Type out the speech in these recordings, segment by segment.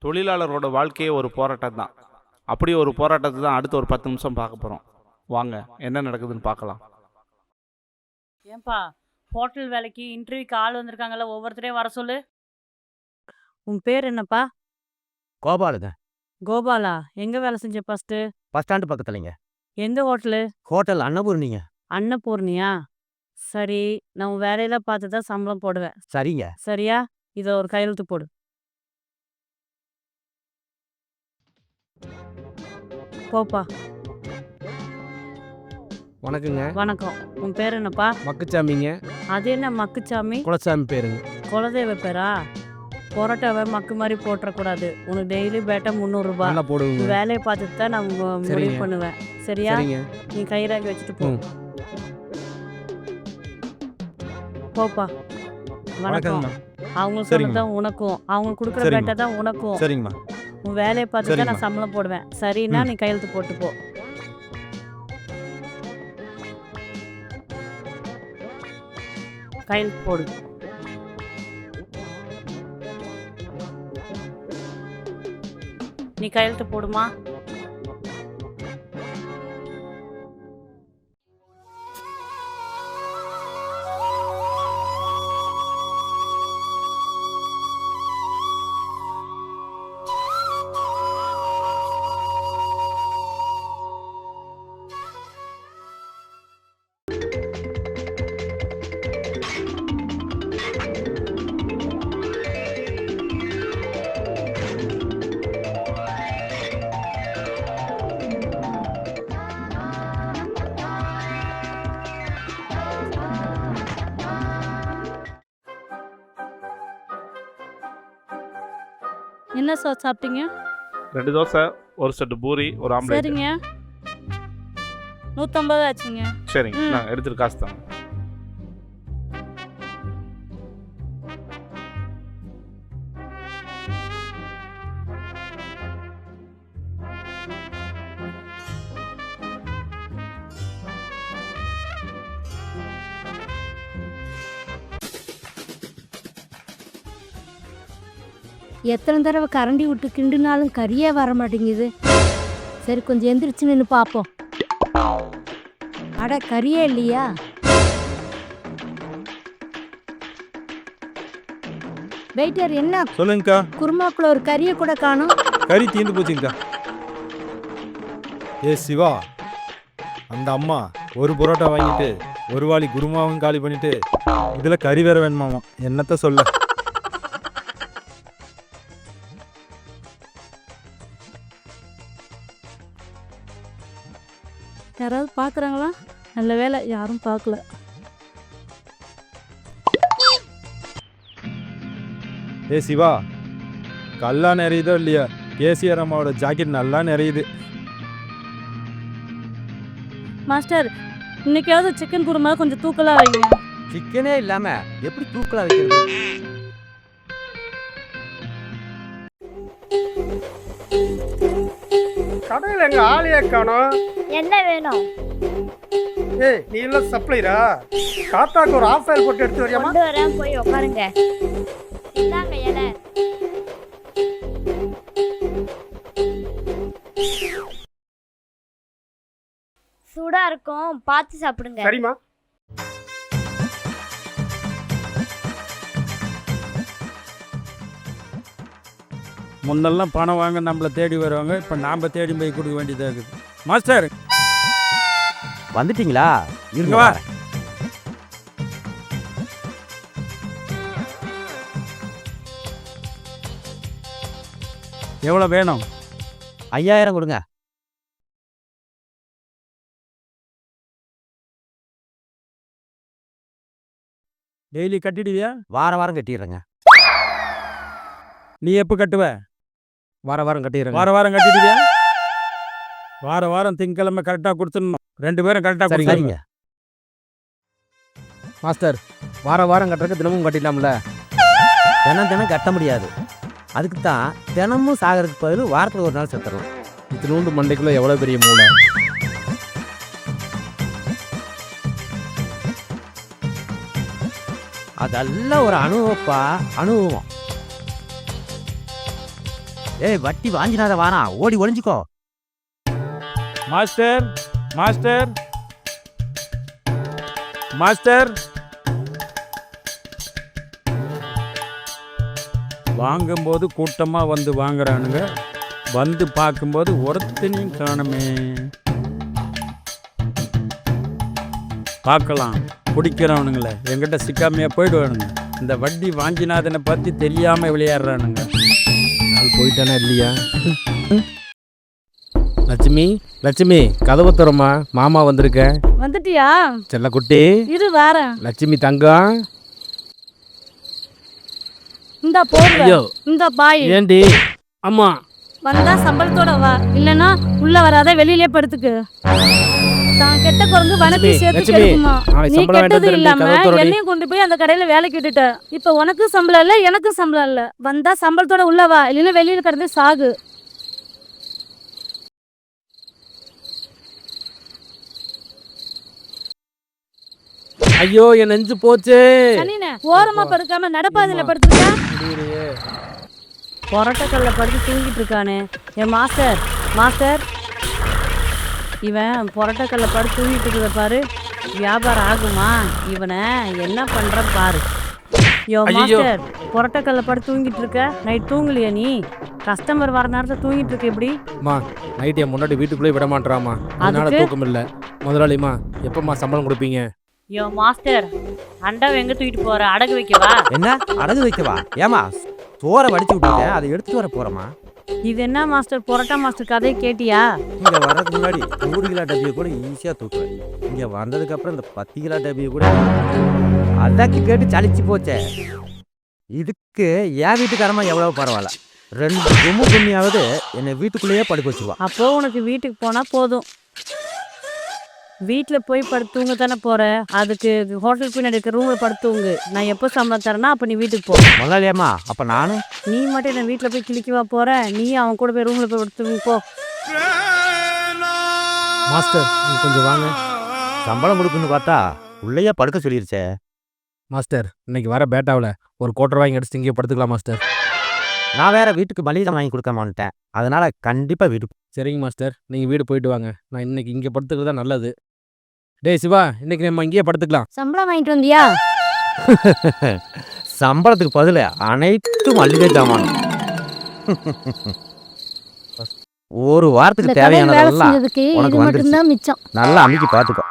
தொழிலாளரோட வாழ்க்கையே ஒரு போராட்டம் தான். அப்படி ஒரு போராட்டத்தை தான் அடுத்த ஒரு 10 நிமிஷம் பார்க்க போகிறோம். வாங்க என்ன நடக்குதுன்னு பார்க்கலாம். ஏன்பா ஹோட்டல் வேலைக்கு இன்டர்வியூக்கு ஆள் வந்திருக்காங்கல்ல, ஒவ்வொருத்தரையும் வர சொல்லு. உன் பேர் என்னப்பா? கோபாலுங்க. கோபாலா? எங்க வேலை செஞ்ச ஃபர்ஸ்ட்? Bus stand பக்கத்துலங்க. எந்த ஹோட்டலு? ஹோட்டல் அன்னபூர்ணிங்க. அன்னபூர்ணியா? சரி, நான் உன் வேலையில பார்த்து தான் சம்பளம் போடுவேன். சரிங்க. சரியா? இதை ஒரு கையெழுத்து போடு. போப்பா. வணக்கங்க. வணக்கம். உன் பேர் என்னப்பா? மக்குச்சாமிங்க. அது என்ன மக்குச்சாமி? குலசாமி பேருங்க. குலதெய்வ பேரா? பரோட்டாவை மக்கு மாதிரி போட்டுறக்கூடாது. உனக்கு டெய்லி பேட்டா 300 ரூபாய். நல்லா போடுங்க. வேலையை பார்த்துட்டு தான் நான் முடிவு சரிங்க. பண்ணுவேன். சரியா? சரிங்க. நீ கைராக்கி வச்சுட்டு போ. போப்பா. வணக்கம். வணக்கங்கம்மா. அவங்க சரிங்கம்மா. சொன்னதான் உனக்கும், அவங்க கொடுக்குற சரிங்கம்மா. பேட்டா தான் உனக்கும். சரிங்கம்மா. உன் வேலையை பார்த்து தான் நான் சரிம்மா. சம்பளம் போடுவேன். சரின்னா நீ கையெழுத்து போட்டு போ. கையெழுத்து போடு. நீ கையெழுத்து போடுமா. என்ன சார் சாப்பிட்டீங்க? 2 தோசை, ஒரு செட்டு பூரி, ஒரு ஆம்லேட். சரிங்க. 150 ஆச்சுங்க. சரிங்க, நான் எடுத்துட்டு காசு தாங்க. எத்தனை தடவை கரண்டி விட்டு கிண்டுனாலும் கறியே வர மாட்டேங்குது. சரி, கொஞ்சம் எந்திரிச்சு நின்று பார்ப்போம். அட, கறியே இல்லையா? வெயிட்டர், என்ன சொல்லுங்கக்கா. குருமாக்குள்ள ஒரு கறியை கூட காணும். கறி தீர்ந்து போச்சுங்கக்கா. ஏ சிவா, அந்த அம்மா ஒரு புரோட்டா வாங்கிட்டு ஒரு வாளி குருமாவும் காலி பண்ணிட்டு இதில் கறி வேற வேணுமாமா. என்னத்த சொல்ல. யாராவது பார்க்குறாங்களா? நல்ல வேலை, யாரும் பார்க்கல. ஏ சிவா, கல்லா நிறையுதோ இல்லையா, கேசிஆர் அம்மாவோட ஜாக்கெட் நல்லா நிறையுது. மாஸ்டர், இன்னைக்காவது சிக்கன் குருமா கொஞ்சம் தூக்கலாக வைங்க. சிக்கனே இல்லாம எப்படி தூக்கலா வைக்கிறது? கடையில் எங்க ஆளையே காணோம். என்ன வேணும்? ஏய், நீ இல்ல சப்ளைரா? காத்தாக்கு ஒரு ஆஃப் ஆயில் போட்டு எடுத்து வரியாமா? கொண்டு வரேன், போய் உட்காருங்க. இந்தாங்க இலை. சூடா இருக்கும், பார்த்து சாப்பிடுங்க. சரிம்மா. முன்னெல்லாம் பணம் வாங்க நம்மளை தேடி வருவாங்க, இப்போ நாம் தேடி போய் கொடுக்க வேண்டியதாக இருக்குது. மாஸ்டர் வந்துட்டீங்களா? இருங்க வா. எவ்வளோ வேணும்? 5000 கொடுங்க. டெய்லி கட்டிடுவியா? வாரம் வாரம் கட்டிடுறேங்க. நீ எப்போ கட்டுவ? வாரம் வாரம் கட்டிடுறேங்க. வாரம் வாரம் கட்டிடுவியா? வாரம் வாரம் திங்கக்கிழமை கரெக்டாக கொடுத்துடணும். 2 பேரும் கரெக்டாக சரிங்க. கொடுத்துருங்க. மாஸ்டர், வாரம் வாரம் கட்டுறதுக்கு தினமும் கட்டிடலாம்ல? தினம் தினம் கட்ட முடியாது. அதுக்கு தான் தினமும் சாகிறதுக்கு பதில் வாரத்தில் ஒரு நாள் செத்துறோம். இத்தினூண்டு மண்டைக்குள்ள எவ்வளோ பெரிய மூளை. அதெல்லாம் ஒரு அனுபவப்பா, அனுபவம். ஏய் வட்டி வாங்கினாத வானா ஓடி ஒளிஞ்சுக்கோ. மாஸ்டர் மாஸ்டர் மாஸ்டர் வாங்கும்போது கூட்டமாக வந்து வாங்குறானுங்க, வந்து பார்க்கும்போது ஒருத்தனையும் காணுமே. பார்க்கலாம் பிடிக்கிறவனுங்கள எங்கிட்ட சிக்காமையாக போயிடுவானுங்க. இந்த வட்டி வாங்கினாதனை பற்றி தெரியாமல் விளையாடுறானுங்க. நாள் போயிட்டானா இல்லையா? லட்சுமி லட்சுமி கதவு தரமா, மாமா வந்திருக்கேன். வந்துட்டியா? செல்ல குட்டி இரு வாரேன். லட்சுமி தங்கம். இந்த போடுற ஐயோ இந்த பாய் ஏண்டி? அம்மா வந்தா சம்பளத்தோட வா, இல்லனா உள்ள வராத வெளியிலே படுத்துக்கு. தான் கெட்ட குரங்கு வனத்தை சேர்த்து லட்சுமி, கெடுக்குமா. நாளைக்கு நீ சம்பளம் கெட்டது வேண்டாம் இல்லாம கதவு திறடி. என்னையும் கொண்டு போய் அந்த கடையில வேலைக்கு விட்டுட்ட. இப்ப உனக்கும் சம்பளம் இல்ல எனக்கும் சம்பளம் இல்ல. வந்தா சம்பளத்தோட உள்ள வா, இல்லைன்னா வெளியில கிடந்து சாகு. ஐயோ என் நெஞ்சு போச்சு. சனினே, ஓரமா படுக்காம நடப்பாதையில படுத்துருக்கா. பொரோட்டக்கல்ல படுத்து தூங்கிட்டு இருக்கானே என் மாஸ்டர். மாஸ்டர், இவன் பொரோட்டக்கல்ல படுத்து தூங்கிட்டு இருக்கிறத பாரு. வியாபாரம் ஆகுமா? இவனை என்ன பண்ற பாரு. யோ மாஸ்டர், பொரோட்டக்கல்ல படுத்து தூங்கிட்டு இருக்க. நைட் தூங்கலையா நீ? கஸ்டமர் வர நேரத்தில் தூங்கிட்டு இருக்க எப்படி? அம்மா நைட் என் முன்னாடி வீட்டுக்குள்ளே விட மாட்டேறாமா, அதனால அதுக்கு? தூக்கம் இல்லை. முதலாளிமா எப்பம்மா சம்பளம் கொடுப்பீங்க? யோ மாஸ்டர், அண்டாவை எங்க தூக்கிட்டு போற? அடகு வைக்கவா? என்ன அடகு வைக்கவா? ஏமா சோறை வடிச்சு விட்டுருக்கேன், அதை எடுத்துட்டு வர போறமா. இது என்ன மாஸ்டர், பொரோட்டா மாஸ்டர் கதையை கேட்டியா? இங்க வர்றதுக்கு முன்னாடி 100 கிலோ டபியை கூட ஈஸியா தூக்குவேன். இங்க வந்ததுக்கு அப்புறம் இந்த 10 கிலோ டபியை கூட அதற்கு கேட்டு சலிச்சு போச்சே. இதுக்கு என் வீட்டுக்காரமா எவ்வளவு பரவாயில்ல, 2 கும்மு கும்மியாவது என்னை வீட்டுக்குள்ளேயே படுக்க வச்சுருவா. அப்போ உனக்கு வீட்டுக்கு போனா போதும். வீட்டில் போய் படுத்து தூங்க தானே போற, அதுக்கு ஹோட்டல் பின்னாடி இருக்க ரூமில் படுத்து தூங்கு. நான் எப்போ சம்பளம் தரேன்னா அப்போ நீ வீட்டுக்கு போ. முதலாளியம்மா அப்ப நானும் நீ மட்டும் என்ன வீட்டில் போய் கிளிக்கவா போற? நீ அவன் கூட போய் ரூமில் போய் படுத்து தூங்கு போ. மாஸ்டர் நீங்க கொஞ்சம் வாங்க. சம்பளம் கொடுக்குன்னு பார்த்தா உள்ளேயே படுக்க சொல்லிருச்சே. மாஸ்டர் இன்னைக்கு வர பேட்டாவில் ஒரு கோட்டர் வாங்கி அடிச்சு இங்கே படுத்துக்கலாம் மாஸ்டர். நான் வேற வீட்டுக்கு மளிகை வாங்கி கொடுக்க மாட்டேன், அதனால கண்டிப்பாக வீட்டுக்கு. சரிங்க மாஸ்டர், நீங்கள் வீடு போயிட்டு வாங்க. நான் இன்னைக்கு இங்கே படுத்துக்கிறது தான் நல்லது. டேய் சிவா, இன்னைக்கு நம்ம இங்கேயே படுத்துக்கலாம். சம்பளம் வாங்கிட்டு வந்தியா? சம்பளத்துக்கு பதில் அனைத்து மளிகை சாமான். ஒரு வாரத்துக்கு இந்த கடையில் வேலை தேவையானதெல்லாம் செஞ்சதுக்கு உனக்கு இது வந்துருச்சு. மட்டும்தான் மிச்சம். நல்லா அமைக்கி பார்த்துக்கோ.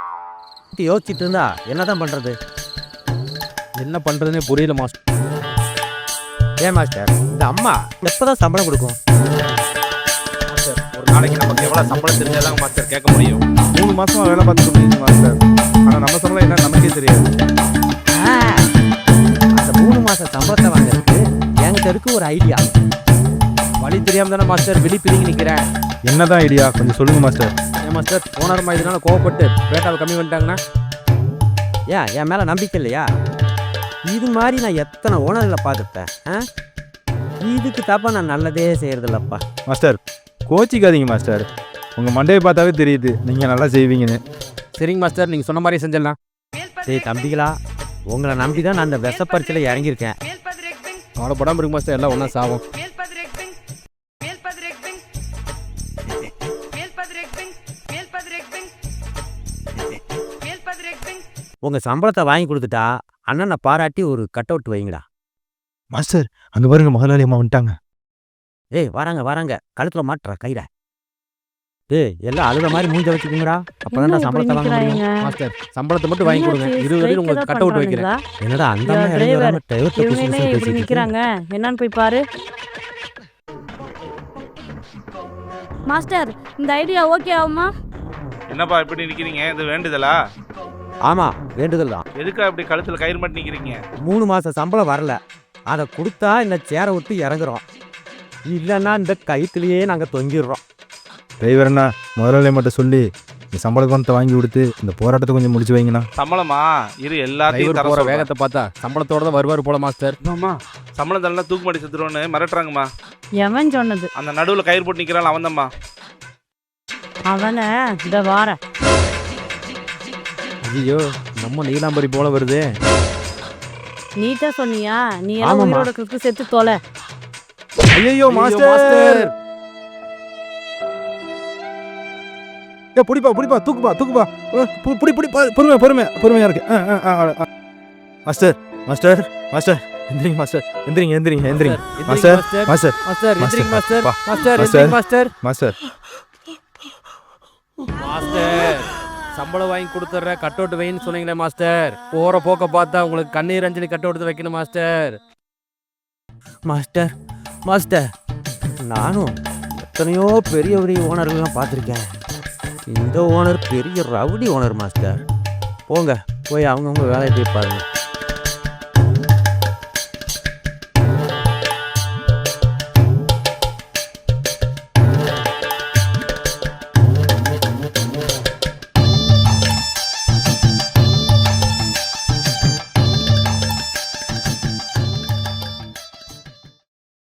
யோசிச்சுட்டு இருந்தா என்னதான் பண்றது? என்ன பண்ணுறதுனே புரியல மாஸ்டர். ஏன் மாஸ்டர் இந்த அம்மா எப்பதான் சம்பளம் கொடுக்கும்? மாஸ்டர், ஒரு நாளைக்கு நமக்கு எவ்வளோ சம்பளம் தெரிஞ்சாதான் மாஸ்டர் கேட்க முடியும். 3 மாசமா வேலை பார்த்துட்டு இருக்கீங்க மாஸ்டர். ஆனா நம்ம சம்பளம் என்ன நமக்கே தெரியாது. அந்த 3 மாசம் சம்பளத்தை வாங்குறதுக்கு என்கிட்ட இருக்கு ஒரு ஐடியா. வழி தெரியாம தானே மாஸ்டர் விழிப்பிடிங்க நிற்கிறேன். என்னதான் ஐடியா கொஞ்சம் சொல்லுங்க மாஸ்டர். ஏன் மாஸ்டர் ஓனர்மா இதனால கோவப்பட்டு பேட்டாவை கம்மி பண்ணிட்டாங்கன்னா? ஏன் என் மேலே நம்பிக்கை இல்லையா? இது மாதிரி நான் எத்தனை ஓனர்களை பார்த்துப்பேன். இதுக்கு தப்பா நான் நல்லதே செய்யறதில்லப்பா. மாஸ்டர் கோச்சிக்காதீங்க மாஸ்டர், உங்க மண்டையை பார்த்தாவே தெரியுது நீங்க நல்லா செய்வீங்கன்னு. சரிங்க மாஸ்டர், நீங்கள் சொன்ன மாதிரி செஞ்சிடலாம். சரி தம்பிகளா, உங்களை நம்பி தான் நான் அந்த விஷப்பரிச்சில் இறங்கியிருக்கேன். அவ்வளோ படம் இருக்கு மாஸ்டர், எல்லாம் ஒன்றா சாவும். உங்கள் சம்பளத்தை வாங்கி கொடுத்துட்டா அண்ணனை பாராட்டி ஒரு கட் அவுட் வைங்கடா. மாஸ்டர் அங்க பாருங்க முதலாளி அம்மா வந்துட்டாங்க. ஏய் வராங்க வராங்க, கழுத்தில் மாட்டுற கையில. ஏய் எல்லாம் அழுத மாதிரி மூஞ்ச வச்சுக்கோங்கடா, அப்பதான் நான் சம்பளத்தை வாங்க முடியும். மாஸ்டர் சம்பளத்தை மட்டும் வாங்கி கொடுங்க, 20 வரையும் உங்களுக்கு கட் அவுட் வைக்கிறேன். என்னடா அந்த அம்மா இறங்கி டிரைவர், வராம டிரைவர்ட்ட இவங்க குசு என்ன குசுன்னு இப்படி பேசிட்டு இருக்கு. நிக்கிறாங்க? என்னன்னு போய் பாரு. மாஸ்டர், இந்த ஐடியா ஓகே ஆகுமா? என்னப்பா இப்படி நிற்கிறீங்க? இது வேண்டுதலா? ஆமா வேண்டுதல் தான். எதுக்கா இப்படி கழுத்தில் கயிறு மட்டும் நிற்கிறீங்க? 3 மாசம் சம்பளம் வரல, அதை கொடுத்தா இந்த சேரை விட்டு இறங்குறோம், இல்லைன்னா இந்த கயிற்றுலயே நாங்கள் தொங்கிடுறோம். டிரைவர் அண்ணா முதலாளி மட்டும் சொல்லி இந்த சம்பள பணத்தை வாங்கி கொடுத்து இந்த போராட்டத்தை கொஞ்சம் முடிச்சு வைங்கண்ணா. சம்பளமா? இரு எல்லாத்தையும் டிரைவர் தர போகிற சொல்றேன். வேகத்தை பார்த்தா சம்பளத்தோட தான் வருவார் போல மாஸ்டர். ஆமாம்மா, சம்பளம் தரலாம் தூக்கு மாட்டி செத்துருவோன்னு மிரட்டுறாங்கம்மா. எவன் சொன்னது? அந்த நடுவில் கயிறு போட்டு நிற்கிறாள் அவன் தான்மா. அவனை இந்த வார. ஐயோ நம்ம நீலாம்பரி போல வருது. நீட்டா சொன்னியா? நீ எல்லாம் ஆமாம்மா. உயிரோட கிறிஸ்து செத்து தொலை. ஐயோ மாஸ்டர் ஏ புடிப்பா தூக்குப்பா பொறுமையா இருக்கு மாஸ்டர் எந்திரிங்க மாஸ்டர் மாஸ்டர் மாஸ்டர் சம்பளம் வாங்கி கொடுத்துட்ற கட் அவுட் வைன்னு சொன்னீங்களே மாஸ்டர். போகிற போக்க பார்த்தா உங்களுக்கு கண்ணீர் அஞ்சலி கட் அவுட் வைக்கணும் மாஸ்டர். மாஸ்டர் நானும் எத்தனையோ பெரிய ஓனர்கள்லாம் பார்த்துருக்கேன். இந்த ஓனர் பெரிய ரவுடி ஓனர் மாஸ்டர். போங்க போய் அவங்கவுங்க வேலையை போய் பாருங்க.